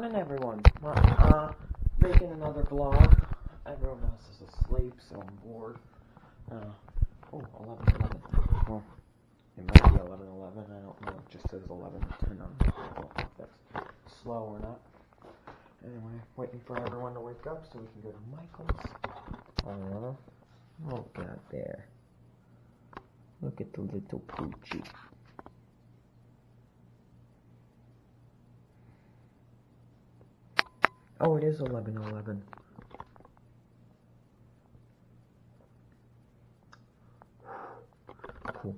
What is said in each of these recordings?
Morning, everyone. Well, making another vlog. Everyone else is asleep, so I'm bored. 11:11. Well, it might be 11:11. I don't know. It just says 11:10 on Google. If that's slow or not. Anyway, waiting for everyone to wake up so we can go to Michael's. Look out there. Look at the little poochie. Oh, it is 11:11. Cool.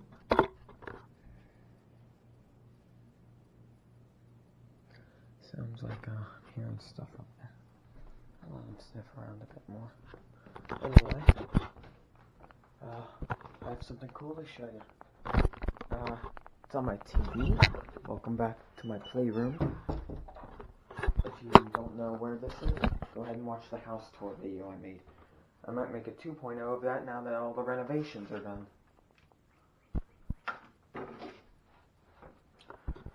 Sounds like hearing stuff up there. I'll let him sniff around a bit more. Anyway, I have something cool to show you. It's on my TV. Welcome back to my playroom. If you don't know where this is, go ahead and watch the house tour video I made. I might make a 2.0 of that now that all the renovations are done.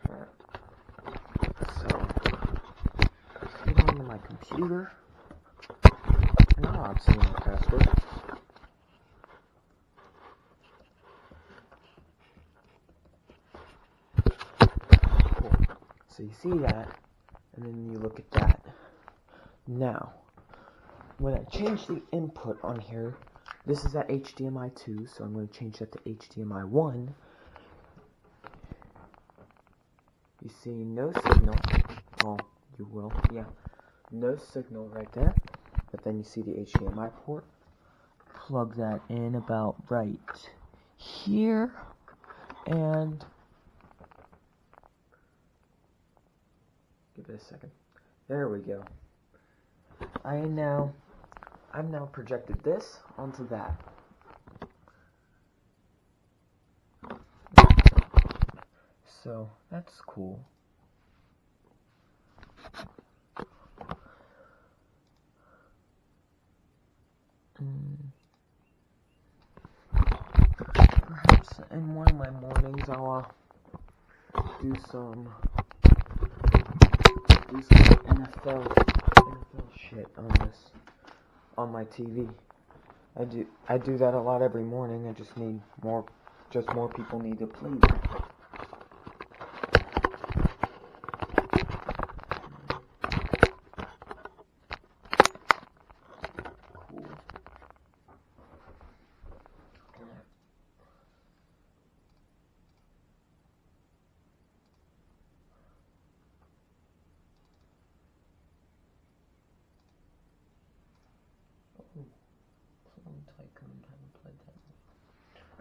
Alright. So, get onto my computer. Now I'm seeing the password. Cool. So you see that, and then you look at that. Now, when I change the input on here, this is at HDMI 2, so I'm going to change that to HDMI 1. You see no signal. Well, you will, yeah. No signal right there. But then you see the HDMI port. Plug that in about right here. And give it a second. There we go. I've now projected this onto that. So that's cool. Perhaps in one of my mornings I'll do some NFL shit on my TV. I do that a lot every morning. I just need more people need to play that.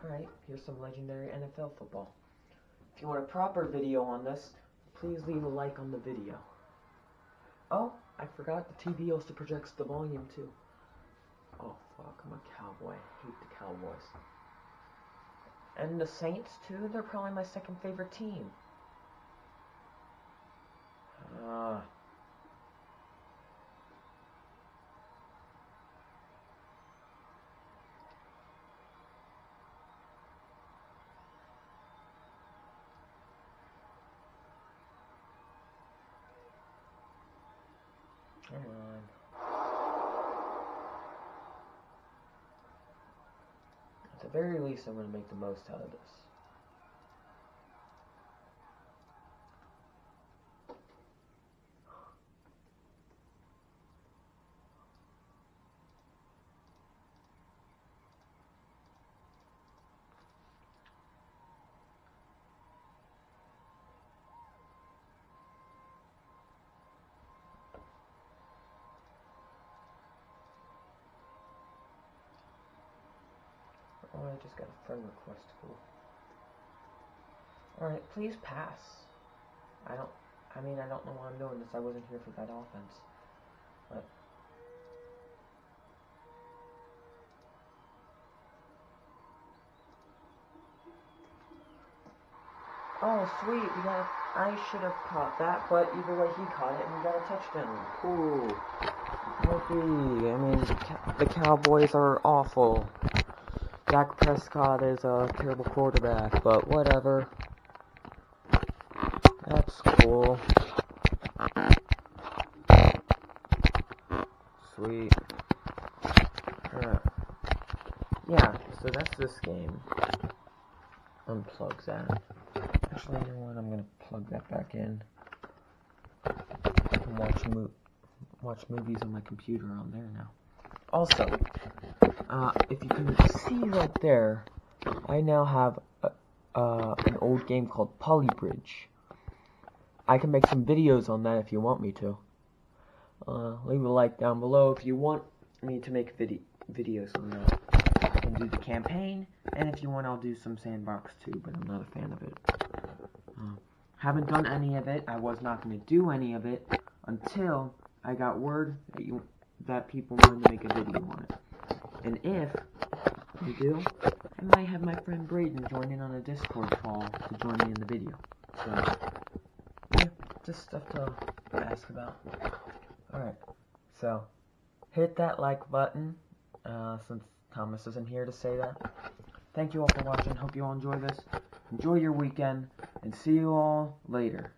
Alright, here's some legendary NFL football. If you want a proper video on this, please leave a like on the video. Oh, I forgot the TV also projects the volume too. Oh fuck, I'm a Cowboy. I hate the Cowboys. And the Saints too, they're probably my second favorite team. Come on. At the very least, I'm going to make the most out of this. Oh, I just got a friend request. Cool. Alright, please pass. I don't know why I'm doing this. I wasn't here for that offense. But oh, sweet. I should have caught that, but either way he caught it and we got a touchdown. Cool. Whoopee. I mean, the Cowboys are awful. Dak Prescott is a terrible quarterback, but whatever. That's cool. sweet. Yeah, so that's this game. Unplug that. Actually, you know what? I'm gonna plug that back in. I can watch movies on my computer on there now. Also, if you can see right there, I now have an old game called Polybridge. I can make some videos on that if you want me to. Leave a like down below if you want me to make videos on that. I can do the campaign, and if you want, I'll do some sandbox too, but I'm not a fan of it. Haven't done any of it. I was not going to do any of it until I got word that people wanted to make a video on it. And if you do, I might have my friend Braden join in on a Discord call to join me in the video. So, yeah, just stuff to ask about. Alright, so, hit that like button, since Thomas isn't here to say that. Thank you all for watching. Hope you all enjoy this. Enjoy your weekend, and see you all later.